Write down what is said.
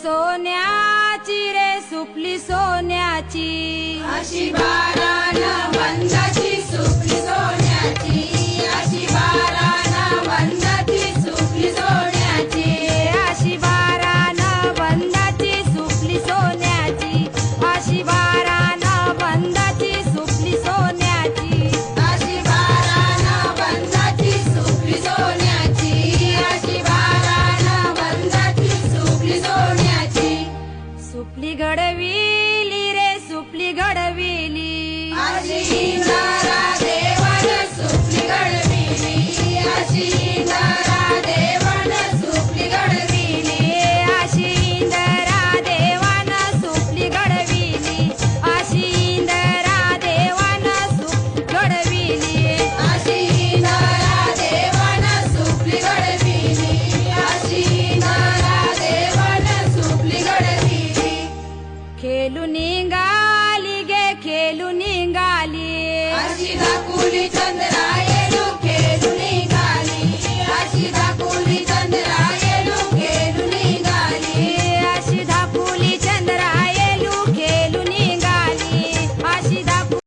सोन्याची रे सुपली सोन्याची, अशी बाराण वंदाची सुपली सोन्याची, अशी बाराण वंदाची सुपली सोन्याची, अशी बाराण वंदाची सुपली सोन्याची, अशी बाराण वंदाची सुपली सोन्याची, अशी बाराण वंदाची सुपली सोन्याची, अशी बाराण वंदाची सुपली सोन्याची. सुपली घडविली रे सुपली घडविली, अशी